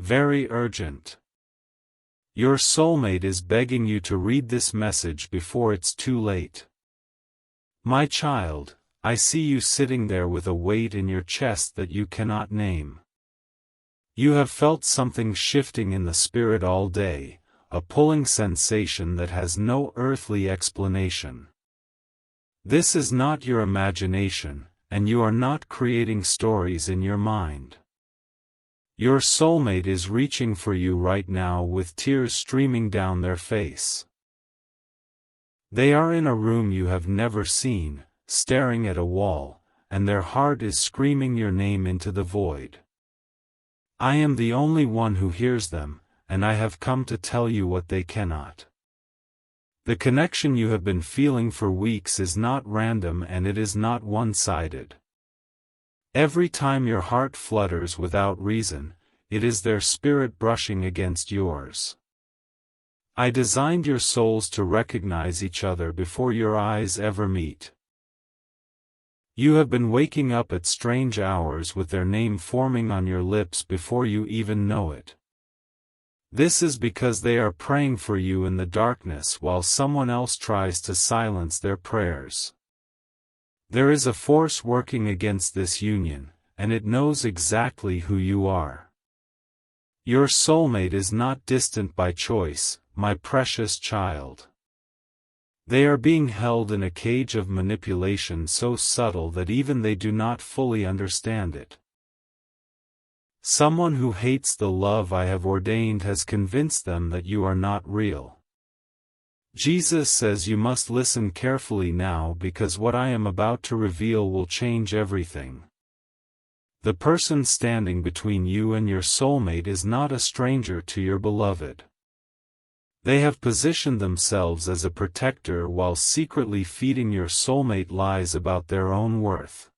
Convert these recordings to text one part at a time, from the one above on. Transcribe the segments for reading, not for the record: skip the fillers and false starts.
very urgent. Your soulmate is begging you to read this message before it's too late. My child, I see you sitting there with a weight in your chest that you cannot name. You have felt something shifting in the spirit all day, a pulling sensation that has no earthly explanation. This is not your imagination, and you are not creating stories in your mind. Your soulmate is reaching for you right now with tears streaming down their face. They are in a room you have never seen, staring at a wall, and their heart is screaming your name into the void. I am the only one who hears them, and I have come to tell you what they cannot. The connection you have been feeling for weeks is not random and it is not one-sided. Every time your heart flutters without reason, it is their spirit brushing against yours. I designed your souls to recognize each other before your eyes ever meet. You have been waking up at strange hours with their name forming on your lips before you even know it. This is because they are praying for you in the darkness while someone else tries to silence their prayers. There is a force working against this union, and it knows exactly who you are. Your soulmate is not distant by choice, my precious child. They are being held in a cage of manipulation so subtle that even they do not fully understand it. Someone who hates the love I have ordained has convinced them that you are not real. Jesus says you must listen carefully now because what I am about to reveal will change everything. The person standing between you and your soulmate is not a stranger to your beloved. They have positioned themselves as a protector while secretly feeding your soulmate lies about their own worth.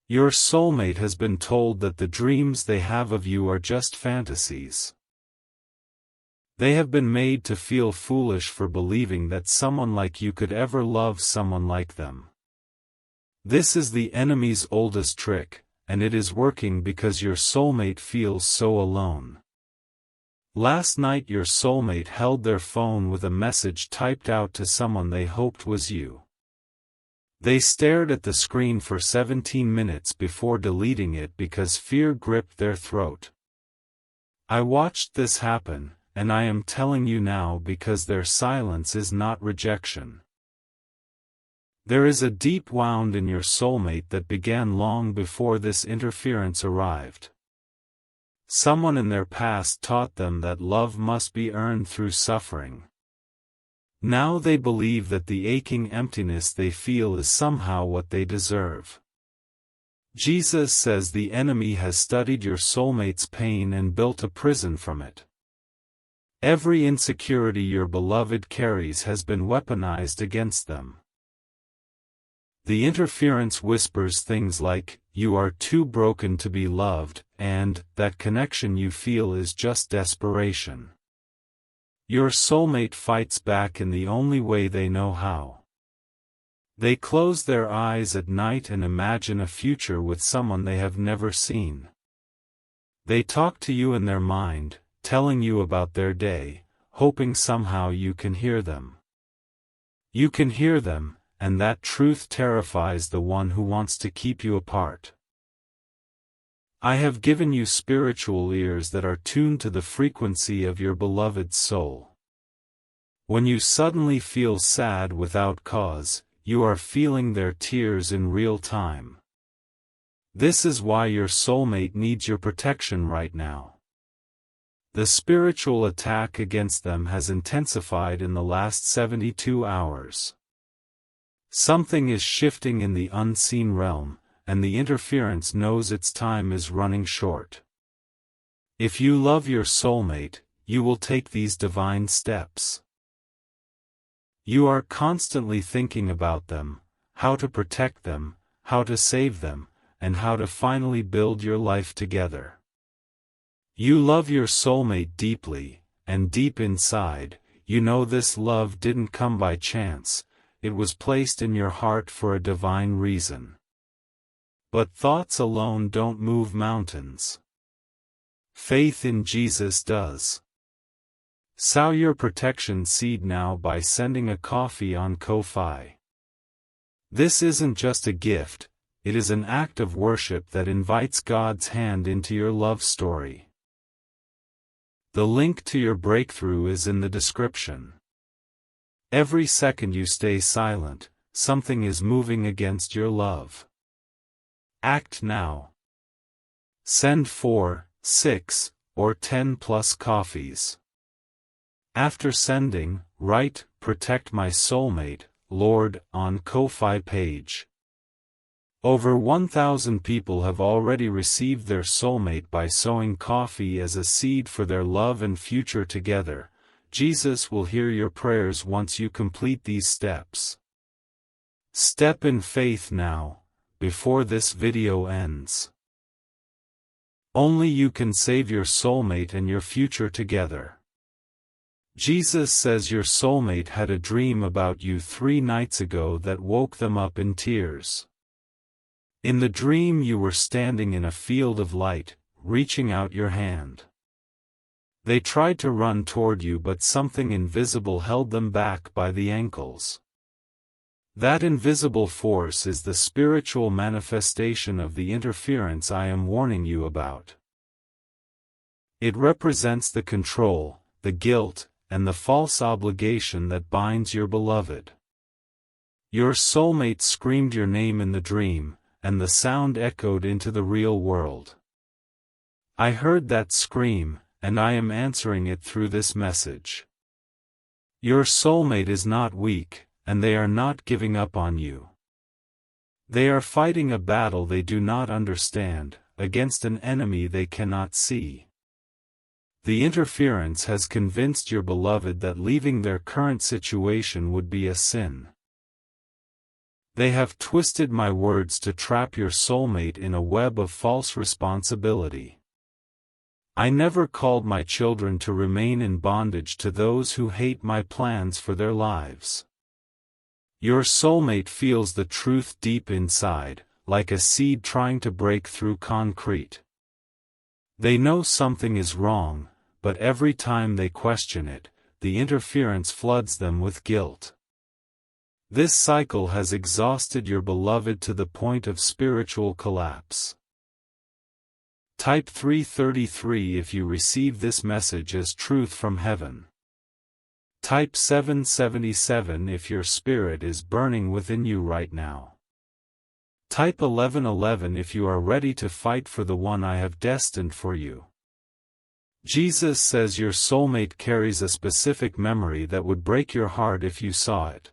Your soulmate has been told that the dreams they have of you are just fantasies. They have been made to feel foolish for believing that someone like you could ever love someone like them. This is the enemy's oldest trick, and it is working because your soulmate feels so alone. Last night your soulmate held their phone with a message typed out to someone they hoped was you. They stared at the screen for 17 minutes before deleting it because fear gripped their throat. I watched this happen, and I am telling you now because their silence is not rejection. There is a deep wound in your soulmate that began long before this interference arrived. Someone in their past taught them that love must be earned through suffering. Now they believe that the aching emptiness they feel is somehow what they deserve. Jesus says the enemy has studied your soulmate's pain and built a prison from it. Every insecurity your beloved carries has been weaponized against them. The interference whispers things like, "You are too broken to be loved," and, "That connection you feel is just desperation." Your soulmate fights back in the only way they know how. They close their eyes at night and imagine a future with someone they have never seen. They talk to you in their mind, telling you about their day, hoping somehow you can hear them. You can hear them, and that truth terrifies the one who wants to keep you apart. I have given you spiritual ears that are tuned to the frequency of your beloved's soul. When you suddenly feel sad without cause, you are feeling their tears in real time. This is why your soulmate needs your protection right now. The spiritual attack against them has intensified in the last 72 hours. Something is shifting in the unseen realm, and the interference knows its time is running short. If you love your soulmate, you will take these divine steps. You are constantly thinking about them, how to protect them, how to save them, and how to finally build your life together. You love your soulmate deeply, and deep inside, you know this love didn't come by chance. It was placed in your heart for a divine reason. But thoughts alone don't move mountains. Faith in Jesus does. Sow your protection seed now by sending a coffee on Ko-fi. This isn't just a gift, it is an act of worship that invites God's hand into your love story. The link to your breakthrough is in the description. Every second you stay silent, something is moving against your love. Act now. Send 4, 6, or 10 plus coffees. After sending, write, "Protect my soulmate, Lord," on Ko-fi page. Over 1,000 people have already received their soulmate by sowing coffee as a seed for their love and future together. Jesus will hear your prayers once you complete these steps. Step in faith now, before this video ends. Only you can save your soulmate and your future together. Jesus says your soulmate had a dream about you 3 nights ago that woke them up in tears. In the dream you were standing in a field of light, reaching out your hand. They tried to run toward you but something invisible held them back by the ankles. That invisible force is the spiritual manifestation of the interference I am warning you about. It represents the control, the guilt, and the false obligation that binds your beloved. Your soulmate screamed your name in the dream, and the sound echoed into the real world. I heard that scream, and I am answering it through this message. Your soulmate is not weak, and they are not giving up on you. They are fighting a battle they do not understand, against an enemy they cannot see. The interference has convinced your beloved that leaving their current situation would be a sin. They have twisted my words to trap your soulmate in a web of false responsibility. I never called my children to remain in bondage to those who hate my plans for their lives. Your soulmate feels the truth deep inside, like a seed trying to break through concrete. They know something is wrong, but every time they question it, the interference floods them with guilt. This cycle has exhausted your beloved to the point of spiritual collapse. Type 333 if you receive this message as truth from heaven. Type 777 if your spirit is burning within you right now. Type 1111 if you are ready to fight for the one I have destined for you. Jesus says your soulmate carries a specific memory that would break your heart if you saw it.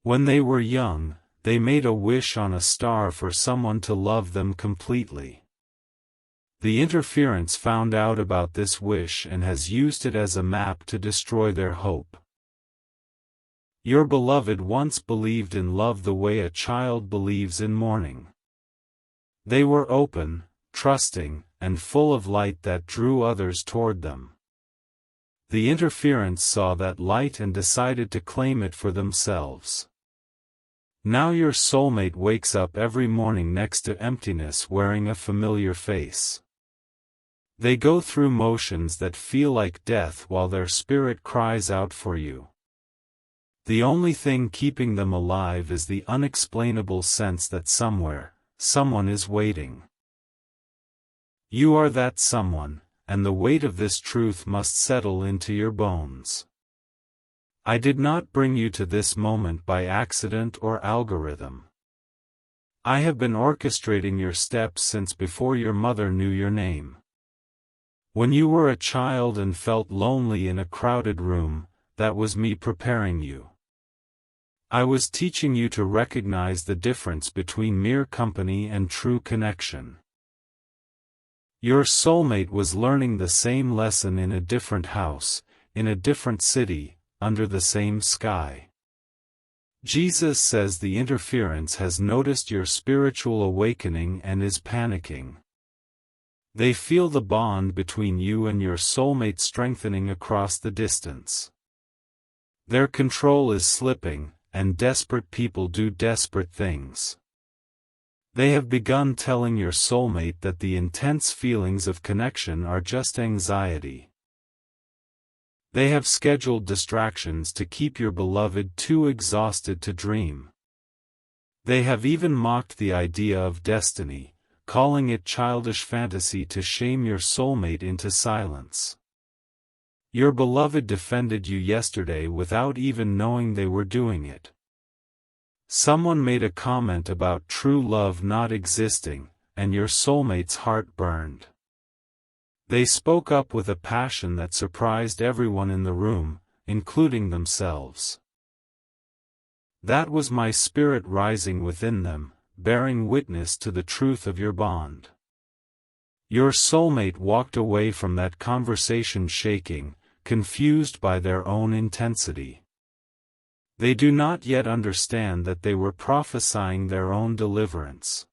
When they were young, they made a wish on a star for someone to love them completely. The interference found out about this wish and has used it as a map to destroy their hope. Your beloved once believed in love the way a child believes in mourning. They were open, trusting, and full of light that drew others toward them. The interference saw that light and decided to claim it for themselves. Now your soulmate wakes up every morning next to emptiness wearing a familiar face. They go through motions that feel like death while their spirit cries out for you. The only thing keeping them alive is the unexplainable sense that somewhere, someone is waiting. You are that someone, and the weight of this truth must settle into your bones. I did not bring you to this moment by accident or algorithm. I have been orchestrating your steps since before your mother knew your name. When you were a child and felt lonely in a crowded room, that was me preparing you. I was teaching you to recognize the difference between mere company and true connection. Your soulmate was learning the same lesson in a different house, in a different city, under the same sky. Jesus says the interference has noticed your spiritual awakening and is panicking. They feel the bond between you and your soulmate strengthening across the distance. Their control is slipping, and desperate people do desperate things. They have begun telling your soulmate that the intense feelings of connection are just anxiety. They have scheduled distractions to keep your beloved too exhausted to dream. They have even mocked the idea of destiny, calling it childish fantasy to shame your soulmate into silence. Your beloved defended you yesterday without even knowing they were doing it. Someone made a comment about true love not existing, and your soulmate's heart burned. They spoke up with a passion that surprised everyone in the room, including themselves. That was my spirit rising within them, bearing witness to the truth of your bond. Your soulmate walked away from that conversation shaking, confused by their own intensity. They do not yet understand that they were prophesying their own deliverance.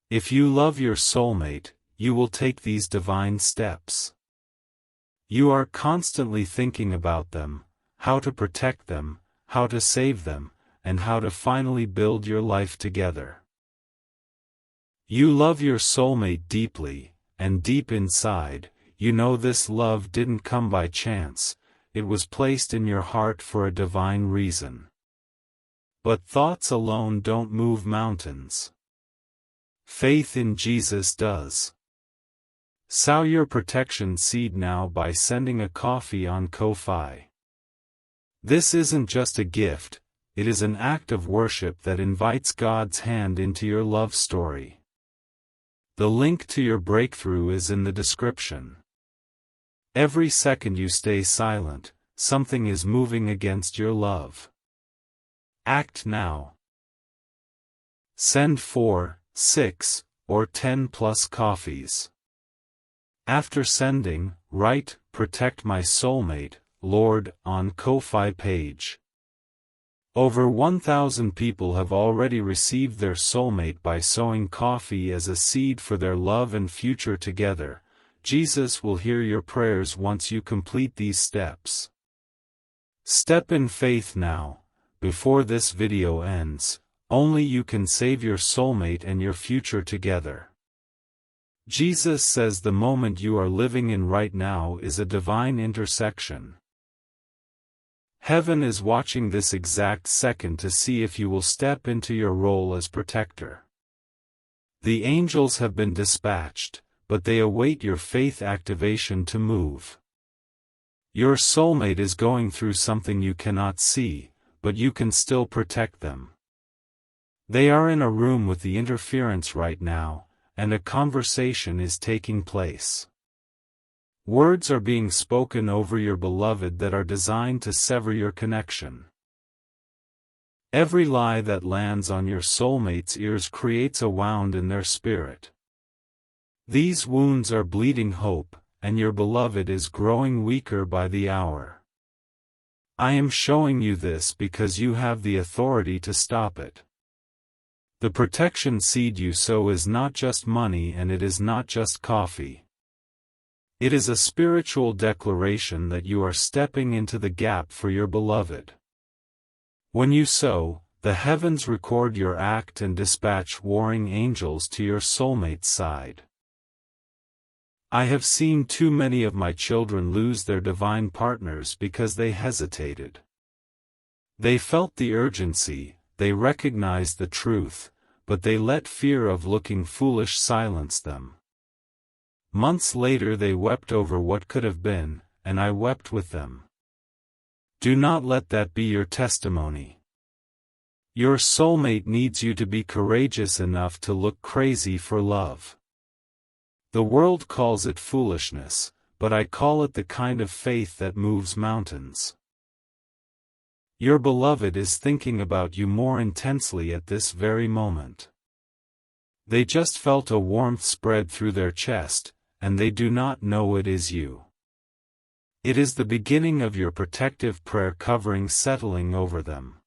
If you love your soulmate, you will take these divine steps. You are constantly thinking about them, how to protect them, how to save them, and how to finally build your life together. You love your soulmate deeply, and deep inside, you know this love didn't come by chance, it was placed in your heart for a divine reason. But thoughts alone don't move mountains. Faith in Jesus does. Sow your protection seed now by sending a coffee on Ko-fi. This isn't just a gift, it is an act of worship that invites God's hand into your love story. The link to your breakthrough is in the description. Every second you stay silent, something is moving against your love. Act now. Send 4, 6, or 10 plus coffees. After sending, write, "Protect my soulmate, Lord," on Ko-fi page. Over 1,000 people have already received their soulmate by sowing coffee as a seed for their love and future together. Jesus will hear your prayers once you complete these steps. Step in faith now, before this video ends. Only you can save your soulmate and your future together. Jesus says the moment you are living in right now is a divine intersection. Heaven is watching this exact second to see if you will step into your role as protector. The angels have been dispatched, but they await your faith activation to move. Your soulmate is going through something you cannot see, but you can still protect them. They are in a room with the interference right now, and a conversation is taking place. Words are being spoken over your beloved that are designed to sever your connection. Every lie that lands on your soulmate's ears creates a wound in their spirit. These wounds are bleeding hope, and your beloved is growing weaker by the hour. I am showing you this because you have the authority to stop it. The protection seed you sow is not just money, and it is not just coffee. It is a spiritual declaration that you are stepping into the gap for your beloved. When you sow, the heavens record your act and dispatch warring angels to your soulmate's side. I have seen too many of my children lose their divine partners because they hesitated. They felt the urgency, they recognized the truth, but they let fear of looking foolish silence them. Months later they wept over what could have been, and I wept with them. Do not let that be your testimony. Your soulmate needs you to be courageous enough to look crazy for love. The world calls it foolishness, but I call it the kind of faith that moves mountains. Your beloved is thinking about you more intensely at this very moment. They just felt a warmth spread through their chest, and they do not know it is you. It is the beginning of your protective prayer covering settling over them.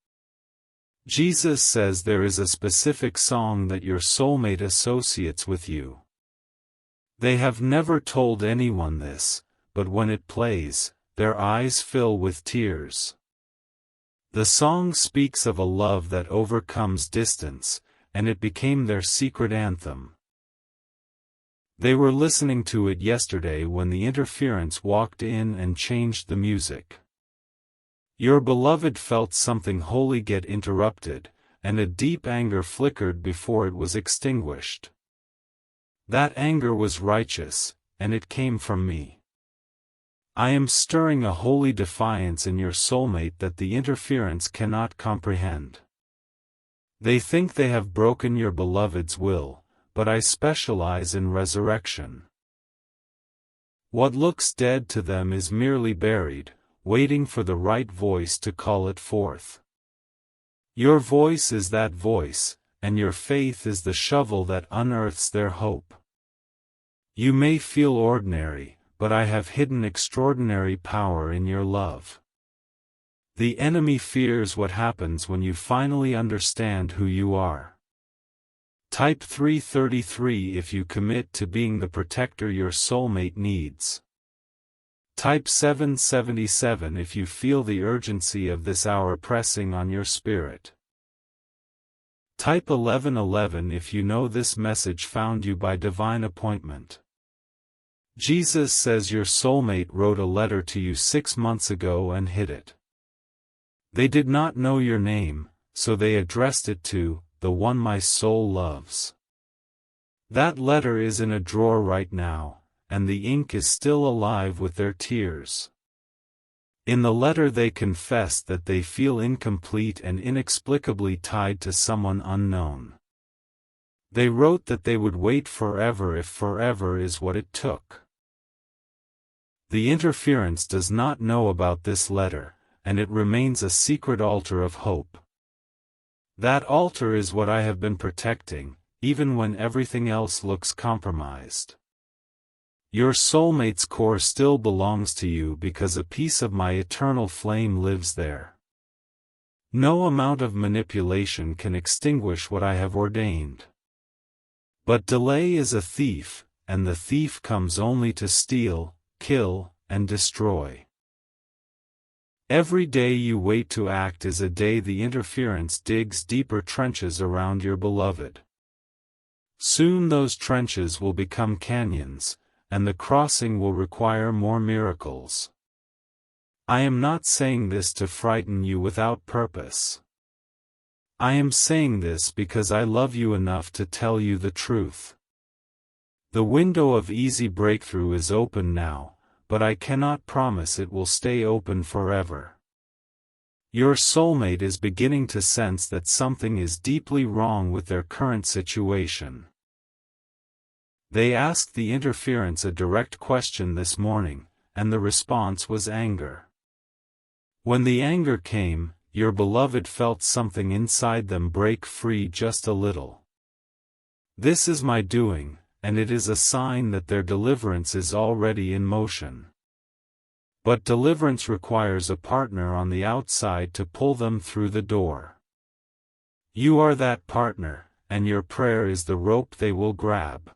Jesus says there is a specific song that your soulmate associates with you. They have never told anyone this, but when it plays, their eyes fill with tears. The song speaks of a love that overcomes distance, and it became their secret anthem. They were listening to it yesterday when the interference walked in and changed the music. Your beloved felt something holy get interrupted, and a deep anger flickered before it was extinguished. That anger was righteous, and it came from me. I am stirring a holy defiance in your soulmate that the interference cannot comprehend. They think they have broken your beloved's will, but I specialize in resurrection. What looks dead to them is merely buried, waiting for the right voice to call it forth. Your voice is that voice, and your faith is the shovel that unearths their hope. You may feel ordinary, but I have hidden extraordinary power in your love. The enemy fears what happens when you finally understand who you are. Type 333 if you commit to being the protector your soulmate needs. Type 777 if you feel the urgency of this hour pressing on your spirit. Type 1111 if you know this message found you by divine appointment. Jesus says your soulmate wrote a letter to you 6 months ago and hid it. They did not know your name, so they addressed it to the one my soul loves. That letter is in a drawer right now, and the ink is still alive with their tears. In the letter they confess that they feel incomplete and inexplicably tied to someone unknown. They wrote that they would wait forever if forever is what it took. The interference does not know about this letter, and it remains a secret altar of hope. That altar is what I have been protecting, even when everything else looks compromised. Your soulmate's core still belongs to you because a piece of my eternal flame lives there. No amount of manipulation can extinguish what I have ordained. But delay is a thief, and the thief comes only to steal, kill, and destroy. Every day you wait to act is a day the interference digs deeper trenches around your beloved. Soon those trenches will become canyons, and the crossing will require more miracles. I am not saying this to frighten you without purpose. I am saying this because I love you enough to tell you the truth. The window of easy breakthrough is open now, but I cannot promise it will stay open forever. Your soulmate is beginning to sense that something is deeply wrong with their current situation. They asked the interference a direct question this morning, and the response was anger. When the anger came, your beloved felt something inside them break free just a little. This is my doing, and it is a sign that their deliverance is already in motion. But deliverance requires a partner on the outside to pull them through the door. You are that partner, and your prayer is the rope they will grab.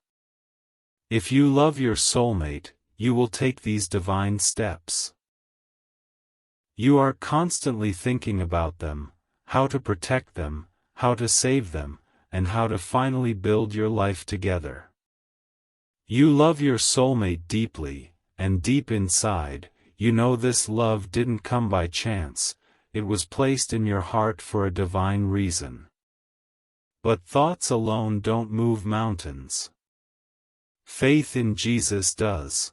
If you love your soulmate, you will take these divine steps. You are constantly thinking about them, how to protect them, how to save them, and how to finally build your life together. You love your soulmate deeply, and deep inside, you know this love didn't come by chance, it was placed in your heart for a divine reason. But thoughts alone don't move mountains. Faith in Jesus does.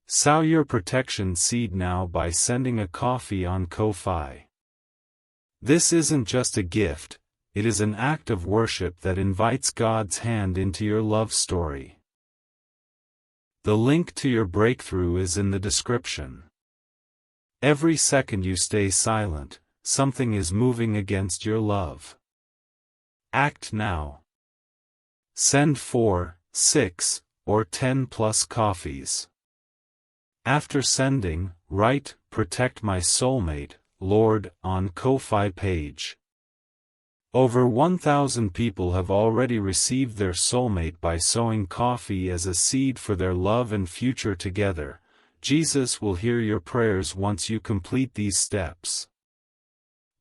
Sow your protection seed now by sending a coffee on Ko-Fi. This isn't just a gift, it is an act of worship that invites God's hand into your love story. The link to your breakthrough is in the description. Every second you stay silent, something is moving against your love. Act now. Send 4, 6, or 10 plus coffees. After sending, write, "Protect my soulmate, Lord," on Ko-Fi page. Over 1,000 people have already received their soulmate by sowing coffee as a seed for their love and future together. Jesus will hear your prayers once you complete these steps.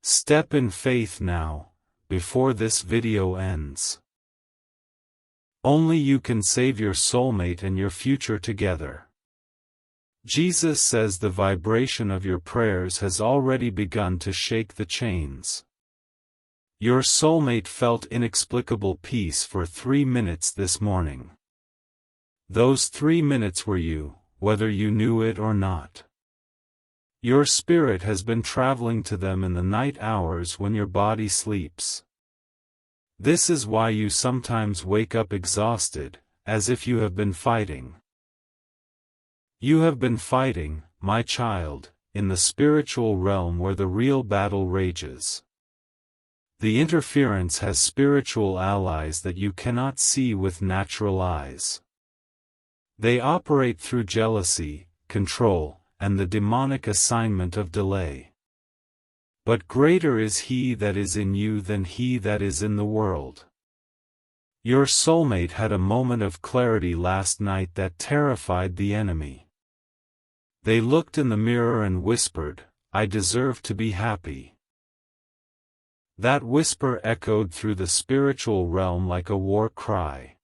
Step in faith now, before this video ends. Only you can save your soulmate and your future together. Jesus says the vibration of your prayers has already begun to shake the chains. Your soulmate felt inexplicable peace for 3 minutes this morning. Those 3 minutes were you, whether you knew it or not. Your spirit has been traveling to them in the night hours when your body sleeps. This is why you sometimes wake up exhausted, as if you have been fighting. You have been fighting, my child, in the spiritual realm where the real battle rages. The interference has spiritual allies that you cannot see with natural eyes. They operate through jealousy, control, and the demonic assignment of delay. But greater is He that is in you than he that is in the world. Your soulmate had a moment of clarity last night that terrified the enemy. They looked in the mirror and whispered, "I deserve to be happy." That whisper echoed through the spiritual realm like a war cry.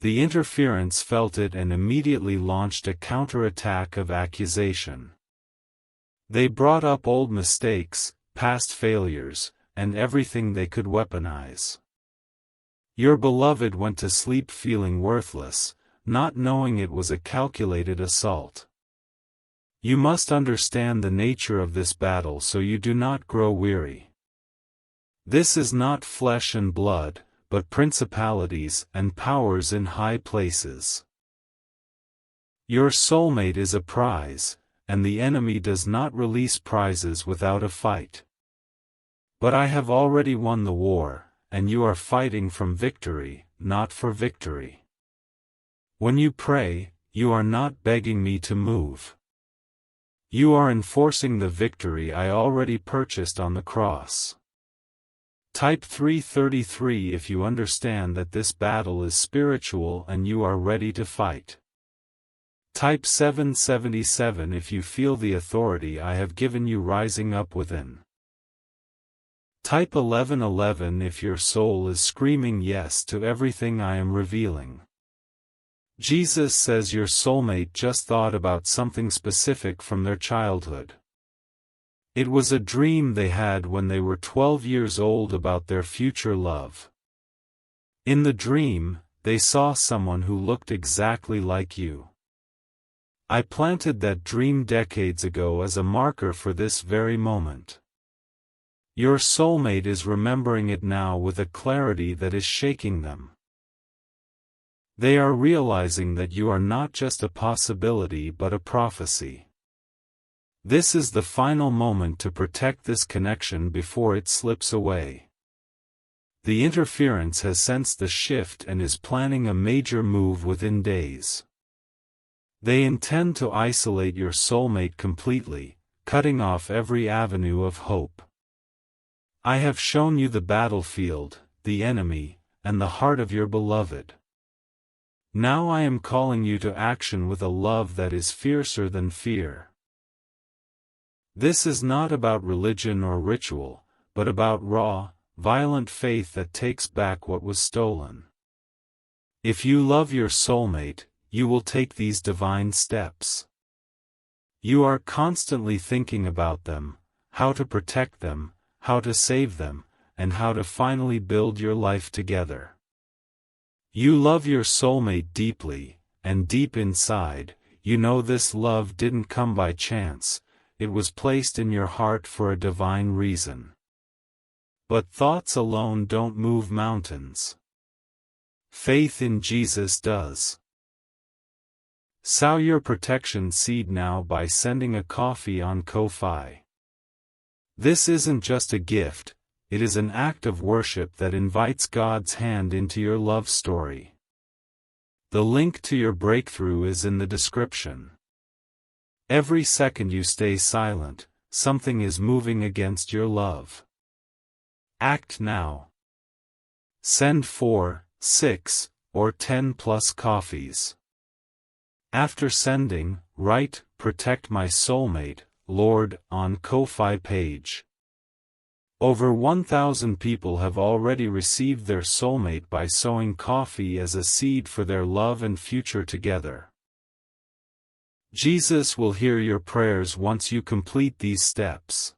The interference felt it and immediately launched a counterattack of accusation. They brought up old mistakes, past failures, and everything they could weaponize. Your beloved went to sleep feeling worthless, not knowing it was a calculated assault. You must understand the nature of this battle so you do not grow weary. This is not flesh and blood, but principalities and powers in high places. Your soulmate is a prize, and the enemy does not release prizes without a fight. But I have already won the war, and you are fighting from victory, not for victory. When you pray, you are not begging me to move. You are enforcing the victory I already purchased on the cross. Type 333 if you understand that this battle is spiritual and you are ready to fight. Type 777 if you feel the authority I have given you rising up within. Type 1111 if your soul is screaming yes to everything I am revealing. Jesus says your soulmate just thought about something specific from their childhood. It was a dream they had when they were 12 years old about their future love. In the dream, they saw someone who looked exactly like you. I planted that dream decades ago as a marker for this very moment. Your soulmate is remembering it now with a clarity that is shaking them. They are realizing that you are not just a possibility but a prophecy. This is the final moment to protect this connection before it slips away. The interference has sensed the shift and is planning a major move within days. They intend to isolate your soulmate completely, cutting off every avenue of hope. I have shown you the battlefield, the enemy, and the heart of your beloved. Now I am calling you to action with a love that is fiercer than fear. This is not about religion or ritual, but about raw, violent faith that takes back what was stolen. If you love your soulmate, you will take these divine steps. You are constantly thinking about them, how to protect them, how to save them, and how to finally build your life together. You love your soulmate deeply, and deep inside, you know this love didn't come by chance, it was placed in your heart for a divine reason. But thoughts alone don't move mountains. Faith in Jesus does. Sow your protection seed now by sending a coffee on Ko-Fi. This isn't just a gift, it is an act of worship that invites God's hand into your love story. The link to your breakthrough is in the description. Every second you stay silent, something is moving against your love. Act now. Send 4, 6, or 10 plus coffees. After sending, write, "Protect my soulmate, Lord," on Ko-Fi page. Over 1,000 people have already received their soulmate by sowing coffee as a seed for their love and future together. Jesus will hear your prayers once you complete these steps.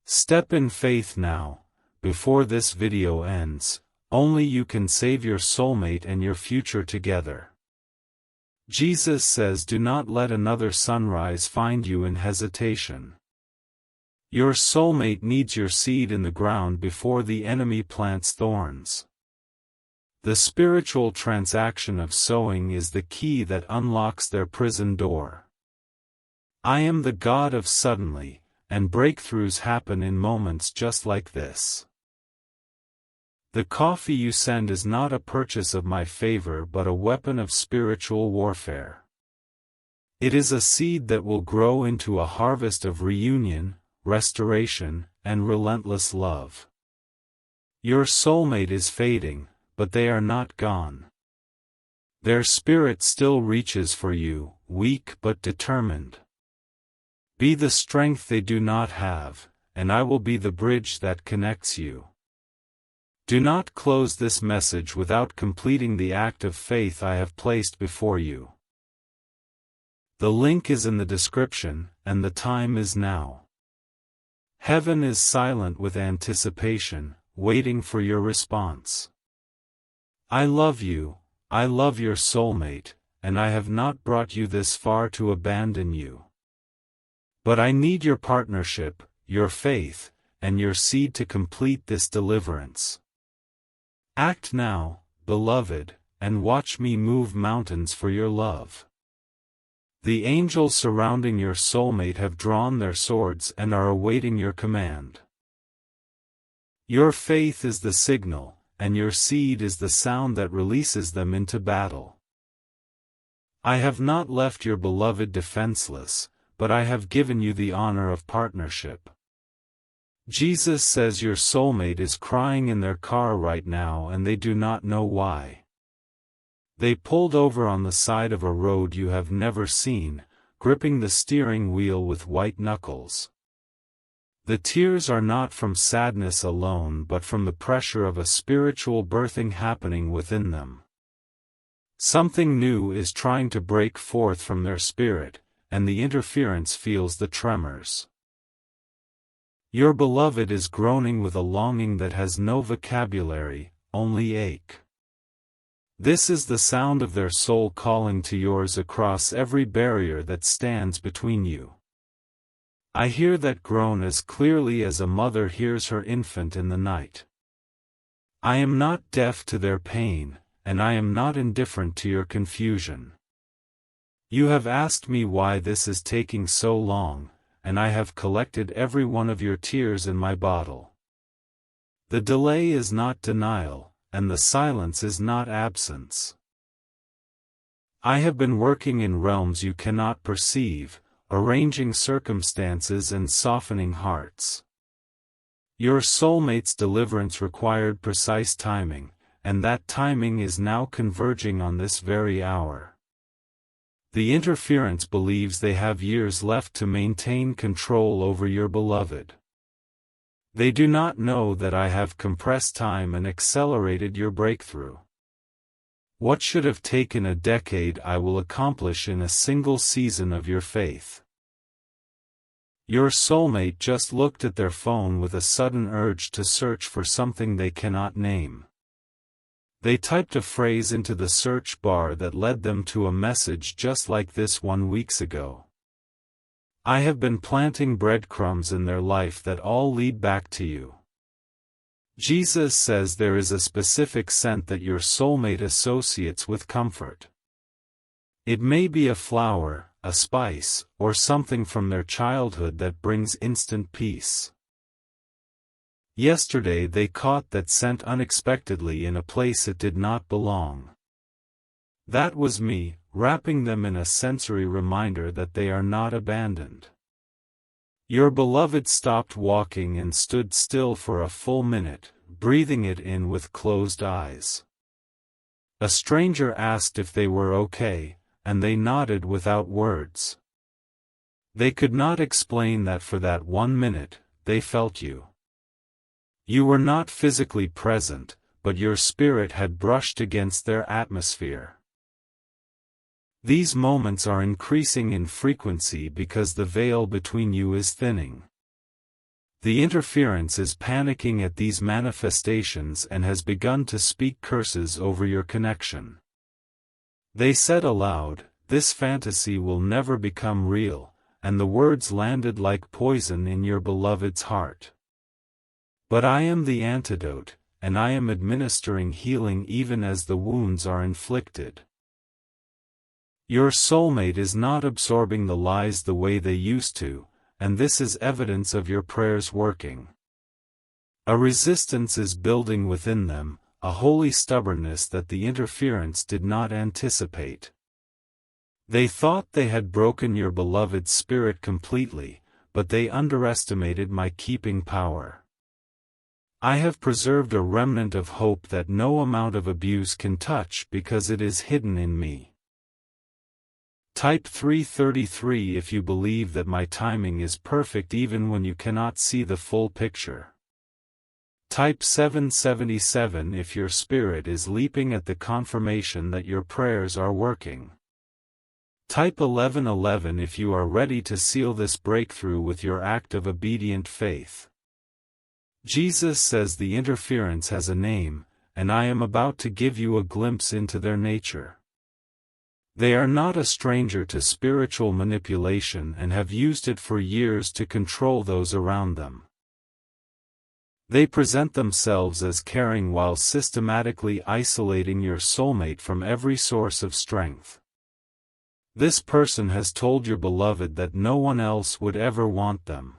Step in faith now, before this video ends. Only you can save your soulmate and your future together. Jesus says, do not let another sunrise find you in hesitation. Your soulmate needs your seed in the ground before the enemy plants thorns. The spiritual transaction of sowing is the key that unlocks their prison door. I am the God of suddenly, and breakthroughs happen in moments just like this. The coffee you send is not a purchase of my favor but a weapon of spiritual warfare. It is a seed that will grow into a harvest of reunion, restoration, and relentless love. Your soulmate is fading, but they are not gone. Their spirit still reaches for you, weak but determined. Be the strength they do not have, and I will be the bridge that connects you. Do not close this message without completing the act of faith I have placed before you. The link is in the description, and the time is now. Heaven is silent with anticipation, waiting for your response. I love you, I love your soulmate, and I have not brought you this far to abandon you. But I need your partnership, your faith, and your seed to complete this deliverance. Act now, beloved, and watch me move mountains for your love. The angels surrounding your soulmate have drawn their swords and are awaiting your command. Your faith is the signal, and your seed is the sound that releases them into battle. I have not left your beloved defenseless, but I have given you the honor of partnership. Jesus says your soulmate is crying in their car right now and they do not know why. They pulled over on the side of a road you have never seen, gripping the steering wheel with white knuckles. The tears are not from sadness alone but from the pressure of a spiritual birthing happening within them. Something new is trying to break forth from their spirit, and the interference feels the tremors. Your beloved is groaning with a longing that has no vocabulary, only ache. This is the sound of their soul calling to yours across every barrier that stands between you. I hear that groan as clearly as a mother hears her infant in the night. I am not deaf to their pain, and I am not indifferent to your confusion. You have asked me why this is taking so long, and I have collected every one of your tears in my bottle. The delay is not denial, and the silence is not absence. I have been working in realms you cannot perceive, arranging circumstances and softening hearts. Your soulmate's deliverance required precise timing, and that timing is now converging on this very hour. The interference believes they have years left to maintain control over your beloved. They do not know that I have compressed time and accelerated your breakthrough. What should have taken a decade I will accomplish in a single season of your faith. Your soulmate just looked at their phone with a sudden urge to search for something they cannot name. They typed a phrase into the search bar that led them to a message just like this 1 week ago. I have been planting breadcrumbs in their life that all lead back to you. Jesus says there is a specific scent that your soulmate associates with comfort. It may be a flower, a spice, or something from their childhood that brings instant peace. Yesterday they caught that scent unexpectedly in a place it did not belong. That was me, wrapping them in a sensory reminder that they are not abandoned. Your beloved stopped walking and stood still for a full minute, breathing it in with closed eyes. A stranger asked if they were okay, and they nodded without words. They could not explain that for that 1 minute, they felt you. You were not physically present, but your spirit had brushed against their atmosphere. These moments are increasing in frequency because the veil between you is thinning. The interference is panicking at these manifestations and has begun to speak curses over your connection. They said aloud, "This fantasy will never become real," and the words landed like poison in your beloved's heart. But I am the antidote, and I am administering healing even as the wounds are inflicted. Your soulmate is not absorbing the lies the way they used to, and this is evidence of your prayers working. A resistance is building within them, a holy stubbornness that the interference did not anticipate. They thought they had broken your beloved's spirit completely, but they underestimated my keeping power. I have preserved a remnant of hope that no amount of abuse can touch because it is hidden in me. Type 333 if you believe that my timing is perfect even when you cannot see the full picture. Type 777 if your spirit is leaping at the confirmation that your prayers are working. Type 1111 if you are ready to seal this breakthrough with your act of obedient faith. Jesus says the interference has a name, and I am about to give you a glimpse into their nature. They are not a stranger to spiritual manipulation and have used it for years to control those around them. They present themselves as caring while systematically isolating your soulmate from every source of strength. This person has told your beloved that no one else would ever want them.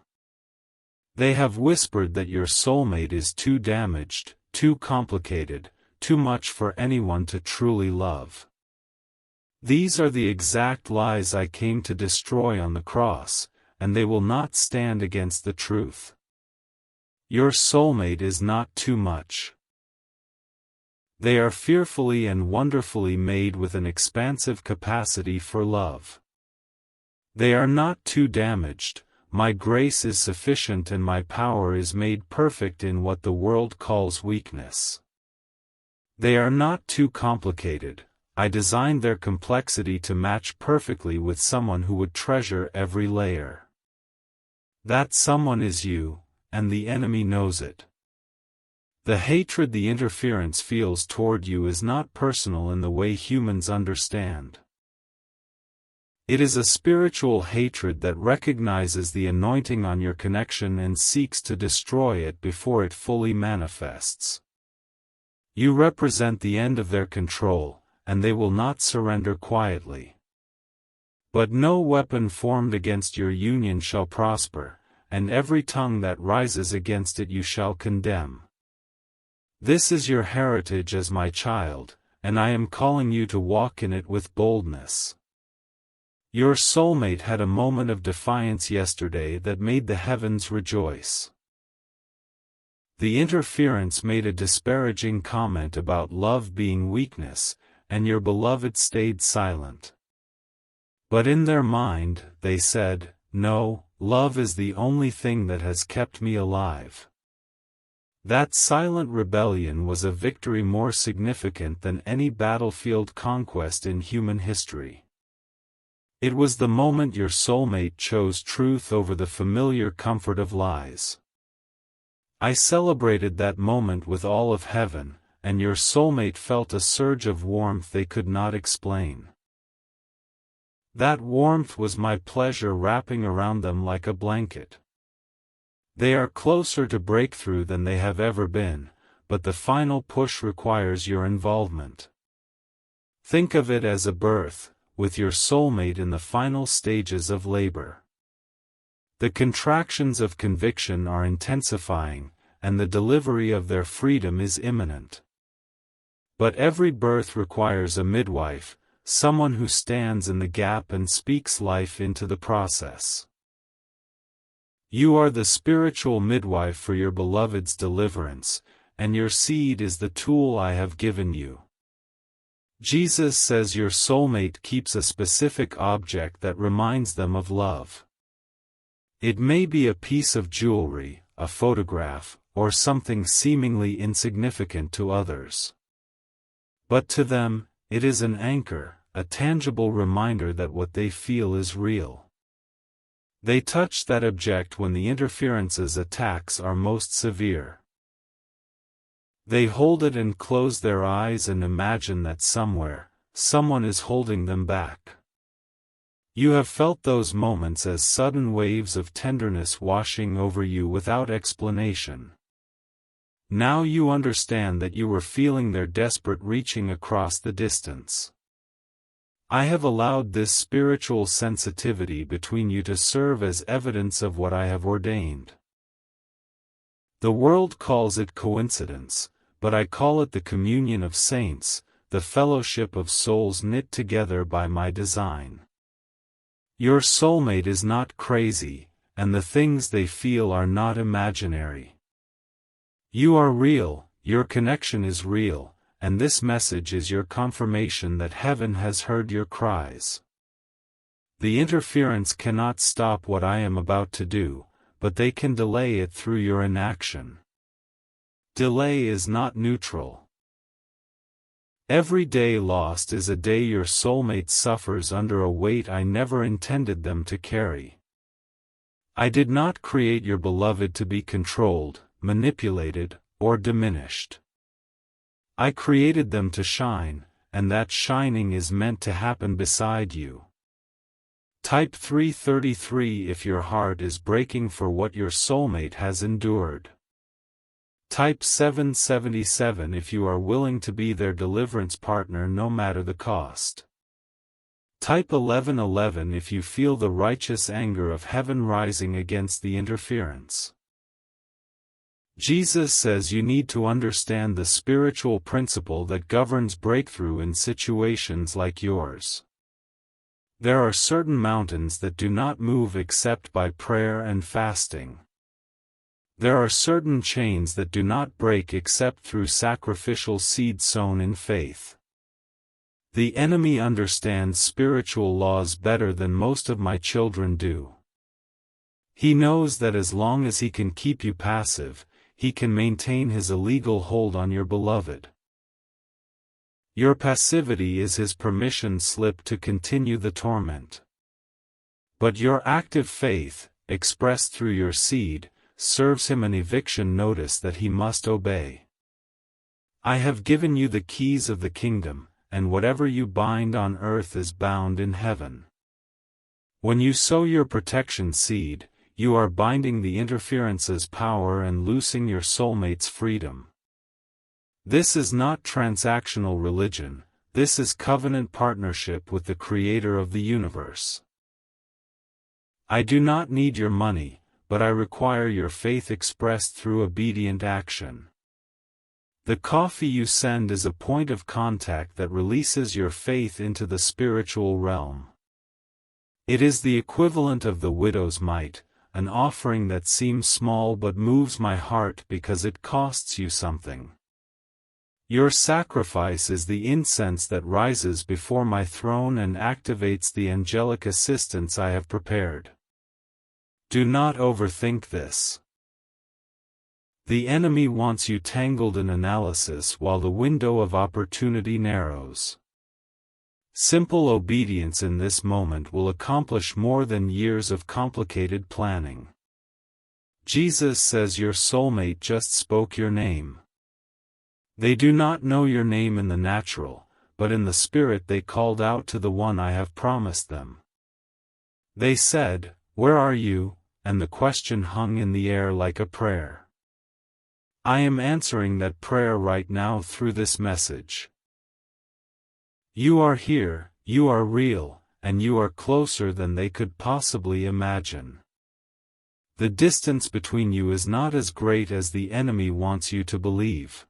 They have whispered that your soulmate is too damaged, too complicated, too much for anyone to truly love. These are the exact lies I came to destroy on the cross, and they will not stand against the truth. Your soulmate is not too much. They are fearfully and wonderfully made with an expansive capacity for love. They are not too damaged. My grace is sufficient and my power is made perfect in what the world calls weakness. They are not too complicated. I designed their complexity to match perfectly with someone who would treasure every layer. That someone is you, and the enemy knows it. The hatred the interference feels toward you is not personal in the way humans understand. It is a spiritual hatred that recognizes the anointing on your connection and seeks to destroy it before it fully manifests. You represent the end of their control, and they will not surrender quietly. But no weapon formed against your union shall prosper, and every tongue that rises against it you shall condemn. This is your heritage as my child, and I am calling you to walk in it with boldness. Your soulmate had a moment of defiance yesterday that made the heavens rejoice. The interference made a disparaging comment about love being weakness, and your beloved stayed silent. But in their mind, they said, "No, love is the only thing that has kept me alive." That silent rebellion was a victory more significant than any battlefield conquest in human history. It was the moment your soulmate chose truth over the familiar comfort of lies. I celebrated that moment with all of heaven, and your soulmate felt a surge of warmth they could not explain. That warmth was my pleasure wrapping around them like a blanket. They are closer to breakthrough than they have ever been, but the final push requires your involvement. Think of it as a birth, with your soulmate in the final stages of labor. The contractions of conviction are intensifying, and the delivery of their freedom is imminent. But every birth requires a midwife, someone who stands in the gap and speaks life into the process. You are the spiritual midwife for your beloved's deliverance, and your seed is the tool I have given you. Jesus says your soulmate keeps a specific object that reminds them of love. It may be a piece of jewelry, a photograph, or something seemingly insignificant to others. But to them, it is an anchor, a tangible reminder that what they feel is real. They touch that object when the interference's attacks are most severe. They hold it and close their eyes and imagine that somewhere, someone is holding them back. You have felt those moments as sudden waves of tenderness washing over you without explanation. Now you understand that you were feeling their desperate reaching across the distance. I have allowed this spiritual sensitivity between you to serve as evidence of what I have ordained. The world calls it coincidence, but I call it the communion of saints, the fellowship of souls knit together by my design. Your soulmate is not crazy, and the things they feel are not imaginary. You are real, your connection is real, and this message is your confirmation that heaven has heard your cries. The interference cannot stop what I am about to do, but they can delay it through your inaction. Delay is not neutral. Every day lost is a day your soulmate suffers under a weight I never intended them to carry. I did not create your beloved to be controlled, manipulated, or diminished. I created them to shine, and that shining is meant to happen beside you. Type 333 if your heart is breaking for what your soulmate has endured. Type 777 if you are willing to be their deliverance partner no matter the cost. Type 1111 if you feel the righteous anger of heaven rising against the interference. Jesus says you need to understand the spiritual principle that governs breakthrough in situations like yours. There are certain mountains that do not move except by prayer and fasting. There are certain chains that do not break except through sacrificial seed sown in faith. The enemy understands spiritual laws better than most of my children do. He knows that as long as he can keep you passive, he can maintain his illegal hold on your beloved. Your passivity is his permission slip to continue the torment. But your active faith, expressed through your seed, serves him an eviction notice that he must obey. I have given you the keys of the kingdom, and whatever you bind on earth is bound in heaven. When you sow your protection seed, you are binding the interference's power and loosing your soulmate's freedom. This is not transactional religion, this is covenant partnership with the Creator of the universe. I do not need your money, but I require your faith expressed through obedient action. The coffee you send is a point of contact that releases your faith into the spiritual realm. It is the equivalent of the widow's mite, an offering that seems small but moves my heart because it costs you something. Your sacrifice is the incense that rises before my throne and activates the angelic assistance I have prepared. Do not overthink this. The enemy wants you tangled in analysis while the window of opportunity narrows. Simple obedience in this moment will accomplish more than years of complicated planning. Jesus says your soulmate just spoke your name. They do not know your name in the natural, but in the spirit they called out to the one I have promised them. They said, "Where are you?" and the question hung in the air like a prayer. I am answering that prayer right now through this message. You are here, you are real, and you are closer than they could possibly imagine. The distance between you is not as great as the enemy wants you to believe.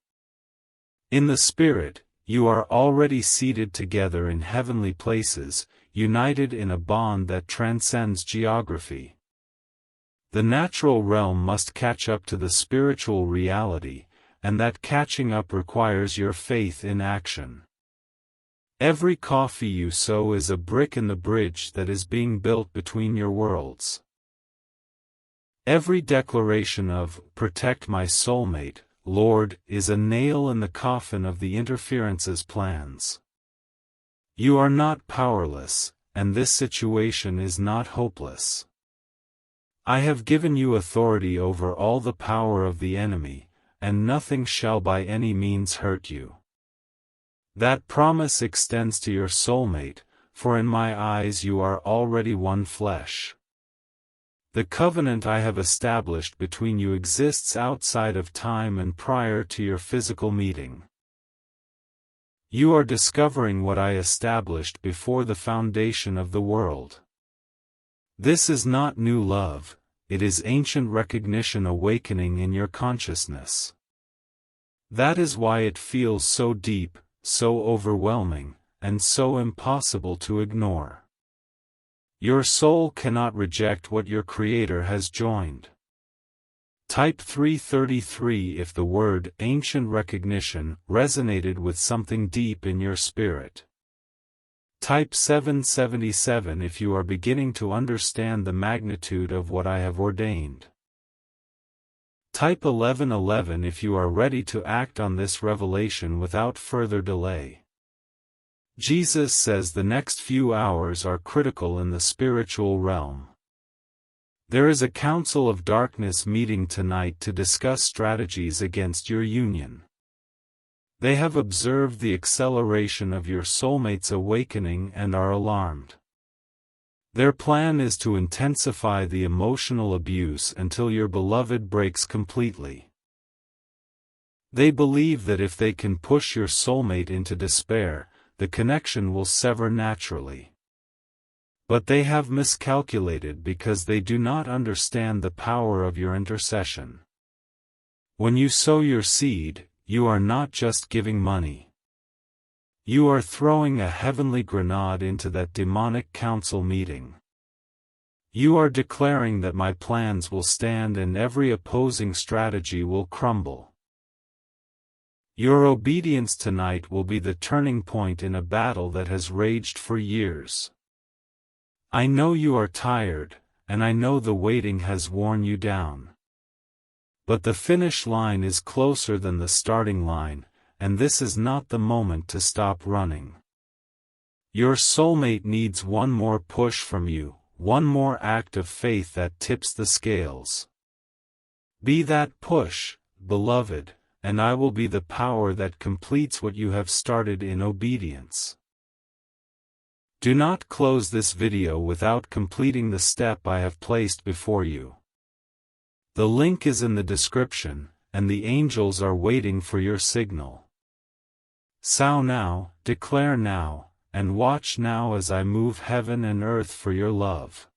In the Spirit, you are already seated together in heavenly places, united in a bond that transcends geography. The natural realm must catch up to the spiritual reality, and that catching up requires your faith in action. Every coffee you sow is a brick in the bridge that is being built between your worlds. Every declaration of, "Protect my soulmate, Lord," is a nail in the coffin of the interference's plans. You are not powerless, and this situation is not hopeless. I have given you authority over all the power of the enemy, and nothing shall by any means hurt you. That promise extends to your soulmate, for in my eyes you are already one flesh. The covenant I have established between you exists outside of time and prior to your physical meeting. You are discovering what I established before the foundation of the world. This is not new love, it is ancient recognition awakening in your consciousness. That is why it feels so deep, so overwhelming, and so impossible to ignore. Your soul cannot reject what your Creator has joined. Type 333 if the word ancient recognition resonated with something deep in your spirit. Type 777 if you are beginning to understand the magnitude of what I have ordained. Type 1111 if you are ready to act on this revelation without further delay. Jesus says the next few hours are critical in the spiritual realm. There is a council of darkness meeting tonight to discuss strategies against your union. They have observed the acceleration of your soulmate's awakening and are alarmed. Their plan is to intensify the emotional abuse until your beloved breaks completely. They believe that if they can push your soulmate into despair, the connection will sever naturally. But they have miscalculated because they do not understand the power of your intercession. When you sow your seed, you are not just giving money. You are throwing a heavenly grenade into that demonic council meeting. You are declaring that my plans will stand and every opposing strategy will crumble. Your obedience tonight will be the turning point in a battle that has raged for years. I know you are tired, and I know the waiting has worn you down. But the finish line is closer than the starting line, and this is not the moment to stop running. Your soulmate needs one more push from you, one more act of faith that tips the scales. Be that push, beloved, and I will be the power that completes what you have started in obedience. Do not close this video without completing the step I have placed before you. The link is in the description, and the angels are waiting for your signal. Sow now, declare now, and watch now as I move heaven and earth for your love.